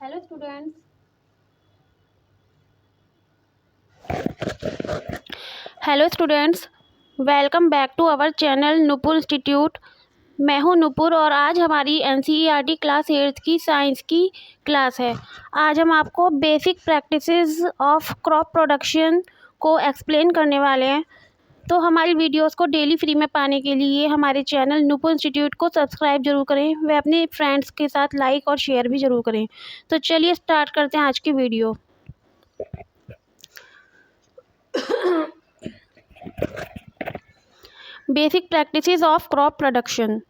Hello students. Hello students, welcome back to our channel Nupur institute. मैं हूं नूपुर और आज हमारी एनसीईआरटी क्लास 8 की साइंस की क्लास है। आज हम आपको basic practices of crop production को एक्सप्लेन करने वाले हैं। तो हमारी वीडियोस को डेली फ्री में पाने के लिए हमारे चैनल नूपुर इंस्टीट्यूट को सब्सक्राइब जरूर करें। वे अपने फ्रेंड्स के साथ लाइक और शेयर भी ज़रूर करें। तो चलिए स्टार्ट करते हैं आज की video. Basic practices of crop production,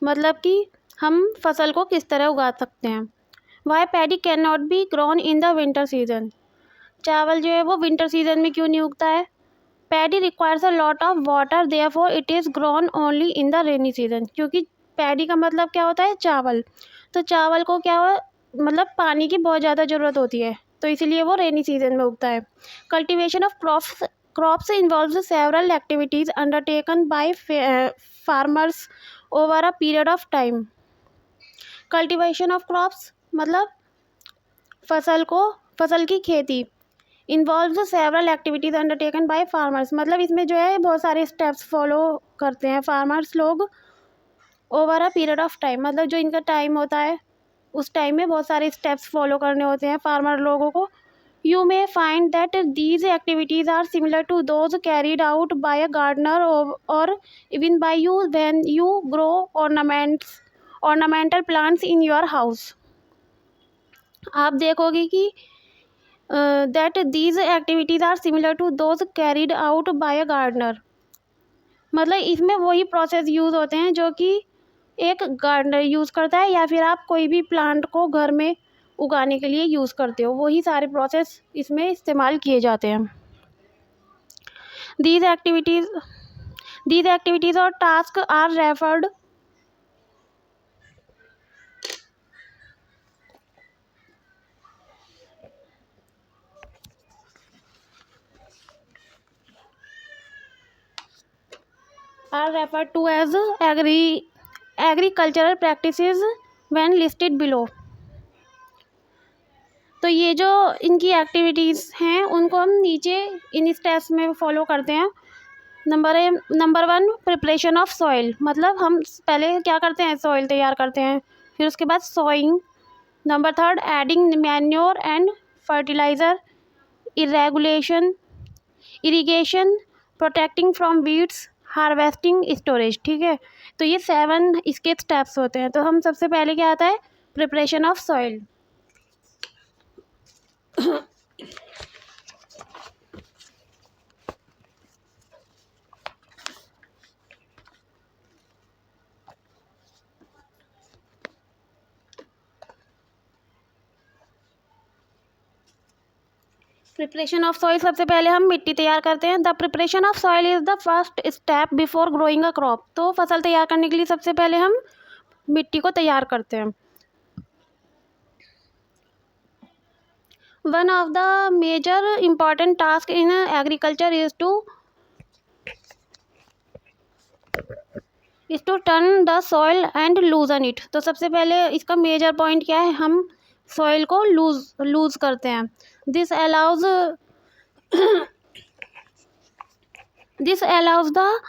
मतलब कि हम फसल को किस तरह उगा सकते हैं। Why paddy can not be grown in the winter season. चावल जो है वो विंटर सीजन में क्यों नहीं उगता है। Paddy requires a lot of water, therefore it is grown only in the rainy season. क्योंकि पैडी का मतलब क्या होता है, चावल। तो चावल को क्या हो, मतलब पानी की बहुत ज़्यादा ज़रूरत होती है, तो इसीलिए वो रेनी सीजन में उगता है। Cultivation of crops involves several activities undertaken by farmers over a period of time. Cultivation of crops मतलब फसल की खेती। Involve several activities undertaken by farmers, मतलब इसमें जो है बहुत सारे स्टेप्स फॉलो करते हैं फार्मर्स लोग over a period of time. मतलब जो इनका टाइम होता है उस टाइम में बहुत सारे स्टेप्स फॉलो करने होते हैं फार्मर लोगों को। You may find that these activities are similar to those carried out by a gardener or even by you when you grow ornamental plants in your house. आप देखोगे कि that these activities are similar to those carried out by a gardener, मतलब इसमें वही process use होते हैं जो कि एक गार्डनर यूज़ करता है या फिर आप कोई भी प्लांट को घर में उगाने के लिए यूज़ करते हो, वही सारे प्रोसेस इसमें इस्तेमाल किए जाते हैं। These activities or tasks are referred to as agricultural practices when listed below। तो ये जो इनकी एक्टिविटीज़ हैं उनको हम नीचे इन स्टेप्स में फॉलो करते हैं। नंबर 1, प्रिपरेशन ऑफ सॉइल, मतलब हम पहले क्या करते हैं, सॉइल तैयार करते हैं, फिर उसके बाद sowing. Number 3, adding manure and fertiliser, irrigation, protecting from weeds, harvesting, storage. ठीक है, तो ये 7 इसके स्टेप्स होते हैं। तो हम सबसे पहले क्या आता है, preparation of soil. Preparation of soil, सबसे पहले हम मिट्टी तैयार करते हैं। The preparation of soil is the first step before growing a crop. तो फसल तैयार करने के लिए सबसे पहले हम मिट्टी को तैयार करते हैं। One of the major important task in agriculture is to turn the soil and loosen it. तो सबसे पहले इसका मेजर पॉइंट क्या है, हम सॉइल को लूज करते हैं। This allows the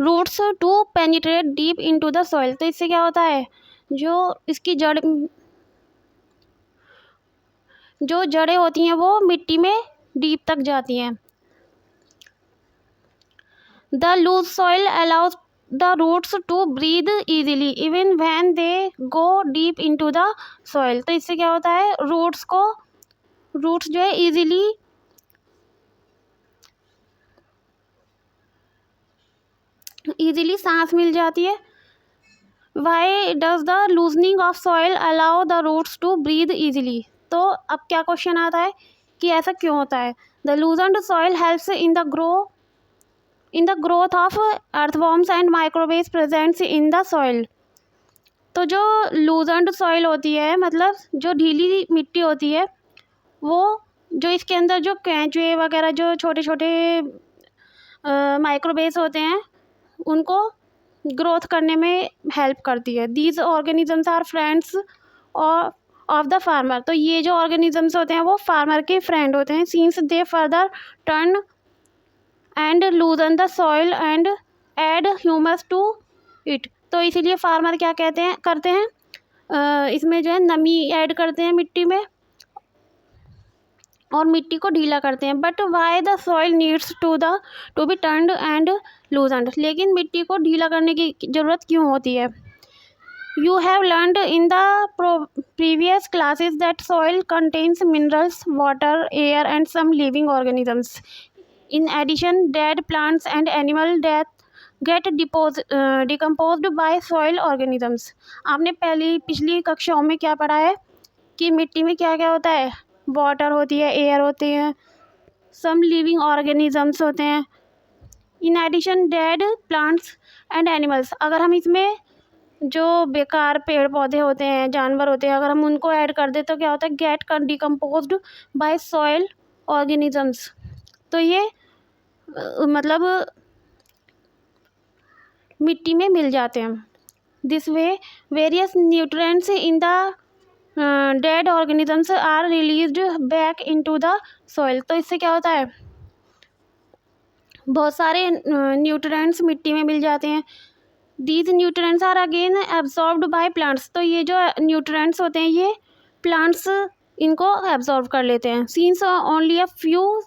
roots to penetrate deep into the soil. तो इससे क्या होता है, जो जड़ें होती हैं वो मिट्टी में डीप तक जाती हैं। The loose soil allows the roots to breathe easily even when they go deep into the soil. तो इससे क्या होता है, रूट्स जो है इजीली सांस मिल जाती है। Why does the loosening of soil allow the roots to breathe easily. तो अब क्या क्वेश्चन आता है कि ऐसा क्यों होता है। The loosened soil helps in the growth of earthworms and microwaves presents in the soil. तो जो लूजन्ड सॉइल होती है, मतलब जो ढीली मिट्टी होती है, वो जो इसके अंदर जो केंचुए वगैरह जो छोटे छोटे माइक्रोवेव्स होते हैं उनको ग्रोथ करने में हेल्प करती है। दीज ऑर्गेनिजम्स आर फ्रेंड्स और ऑफ द फार्मर। तो ये जो ऑर्गेनिजम्स होते हैं वो फार्मर के फ्रेंड होते हैं, since they further turn and loosen the soil and add humus to it. तो इसीलिए फार्मर क्या करते हैं इसमें जो है नमी ऐड करते हैं मिट्टी में और मिट्टी को ढीला करते हैं। But why the soil needs to be turned and loosened. लेकिन मिट्टी को ढीला करने की ज़रूरत क्यों होती है? You have learned in the previous classes that soil contains minerals, water, air and some living organisms. In addition dead plants and animal death get decomposed by soil organisms. आपने पिछली कक्षाओं में क्या पढ़ा है कि मिट्टी में क्या क्या होता है? वाटर होती है, एयर होती है, सम लिविंग ऑर्गेनिजम्स होते हैं, in addition dead plants and animals. अगर हम इसमें जो बेकार पेड़ पौधे होते हैं, जानवर होते हैं, अगर हम उनको ऐड कर दें तो क्या होता है? Get decomposed by soil organisms. तो ये मतलब मिट्टी में मिल जाते हैं। This way various nutrients in the dead organisms are released back into the soil. तो इससे क्या होता है? बहुत सारे न्यूट्रिएंट्स मिट्टी में मिल जाते हैं। These nutrients are again absorbed by plants. तो ये जो न्यूट्रिएंट्स होते हैं ये प्लांट्स इनको एब्जॉर्ब कर लेते हैं। Since only a few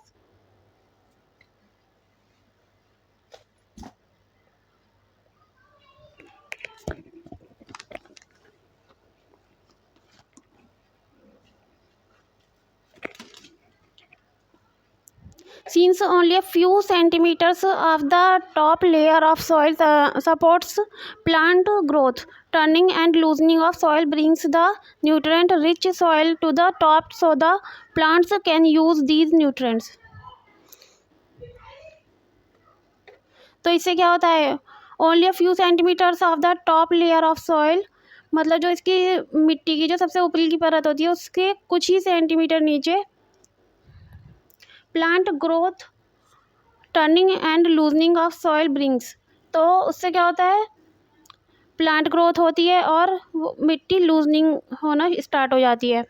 Since only a few centimeters of the top layer of soil supports plant growth, turning and loosening of soil brings the nutrient-rich soil to the top so the plants can use these nutrients. तो इससे क्या होता है? Only a few centimeters of the top layer of soil, मतलब जो इसकी मिट्टी की जो सबसे ऊपरी की परत होती है उसके कुछ ही सेंटीमीटर नीचे plant growth, turning and loosening of soil brings. तो उससे क्या होता है? प्लांट ग्रोथ होती है और मिट्टी लूजनिंग होना स्टार्ट हो जाती है।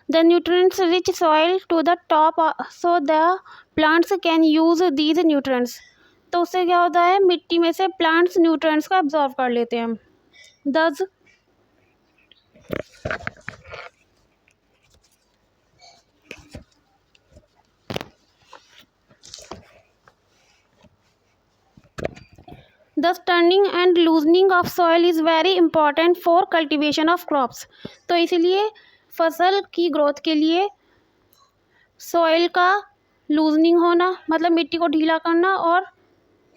The nutrients rich soil to the top so the plants can use these nutrients. तो उससे क्या होता है? मिट्टी में से प्लांट्स न्यूट्रिएंट्स को एब्जॉर्ब कर लेते हैं। दस Thus turning and loosening of soil is very important for cultivation of crops. तो इसीलिए फसल की ग्रोथ के लिए सॉइल का लूजनिंग होना मतलब मिट्टी को ढीला करना और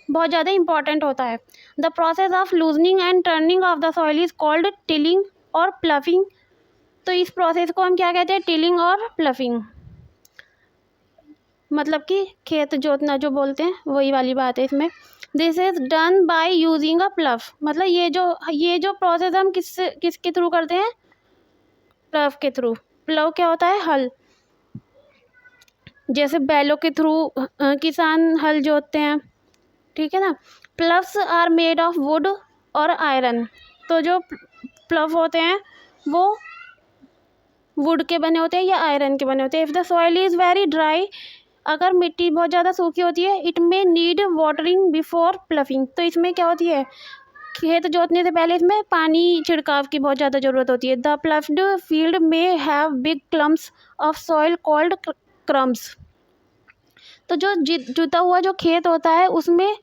बहुत ज़्यादा इम्पॉर्टेंट होता है। The process of loosening and turning of the soil is called tilling और प्लफिंग। तो इस प्रोसेस को हम क्या कहते हैं? टिलिंग और प्लफिंग। मतलब कि खेत जोतना जो बोलते हैं वही वाली बात है इसमें। This is done by using a प्लफ। मतलब ये जो प्रोसेस हम किसके थ्रू करते हैं? प्लव के थ्रू। प्लव क्या होता है? हल। जैसे बैलों के थ्रू किसान हल जोतते हैं, ठीक है ना। Ploughs are made of wood और आयरन। तो जो प्लव होते हैं वो वुड के बने होते हैं या आयरन के बने होते हैं। If the soil is very dry, अगर मिट्टी बहुत ज़्यादा सूखी होती है, it may need watering before ploughing. तो इसमें क्या होती है? खेत जोतने से पहले इसमें पानी छिड़काव की बहुत ज़्यादा ज़रूरत होती है। The ploughed field may have big clumps of soil called crumbs. तो जो जुता हुआ जो खेत होता है उसमें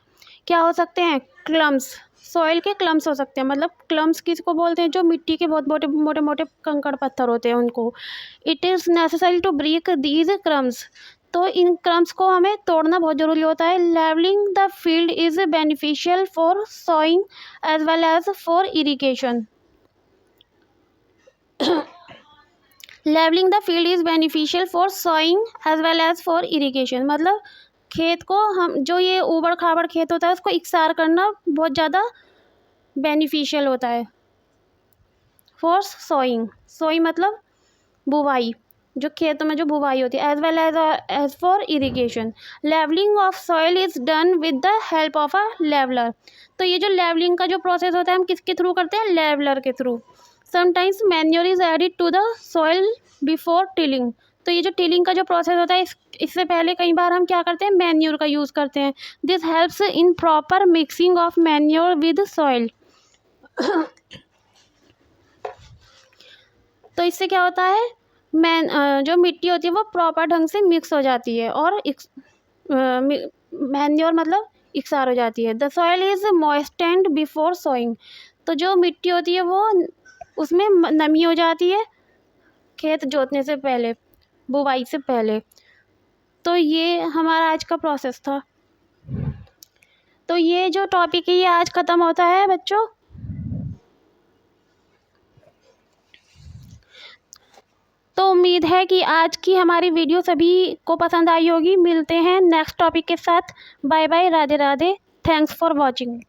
क्या हो सकते हैं? क्लम्स, सॉइल के क्लम्स हो सकते हैं। मतलब क्लम्स किसको बोलते हैं? जो मिट्टी के बहुत मोटे मोटे कंकड़ पत्थर होते हैं उनको। It is necessary to break these crumbs. तो इन क्रम्स को हमें तोड़ना बहुत ज़रूरी होता है। Levelling the field is beneficial for sowing as well as for irrigation. Levelling the field is beneficial for sowing as well as for irrigation. मतलब खेत को हम जो ये ऊबड़ खाबड़ खेत होता है उसको इकसार करना बहुत ज़्यादा बेनिफिशियल होता है। फॉर सोइंग, सोइंग मतलब बुवाई, जो खेतों में जो बुवाई होती है, as for irrigation. Levelling of soil is done with the help of a leveller. तो ये जो लेवलिंग का जो प्रोसेस होता है हम किसके थ्रू करते हैं? लेवलर के थ्रू। Sometimes manure is added to the soil before tilling. तो ये जो टिलिंग का जो प्रोसेस होता है इससे पहले कई बार हम क्या करते हैं? मैन्योर का यूज़ करते हैं। This helps in proper mixing of manure with soil. तो इससे क्या होता है? जो मिट्टी होती है वो प्रॉपर ढंग से मिक्स हो जाती है और मैन्योर मतलब इकसार हो जाती है। The soil is moistened before sowing. तो जो मिट्टी होती है वो उसमें नमी हो जाती है खेत जोतने से पहले, बुवाई से पहले। तो ये हमारा आज का प्रोसेस था। तो ये जो टॉपिक है ये आज ख़त्म होता है बच्चों। तो उम्मीद है कि आज की हमारी वीडियो सभी को पसंद आई होगी। मिलते हैं नेक्स्ट टॉपिक के साथ। Bye bye, Radhe Radhe. Thanks for watching.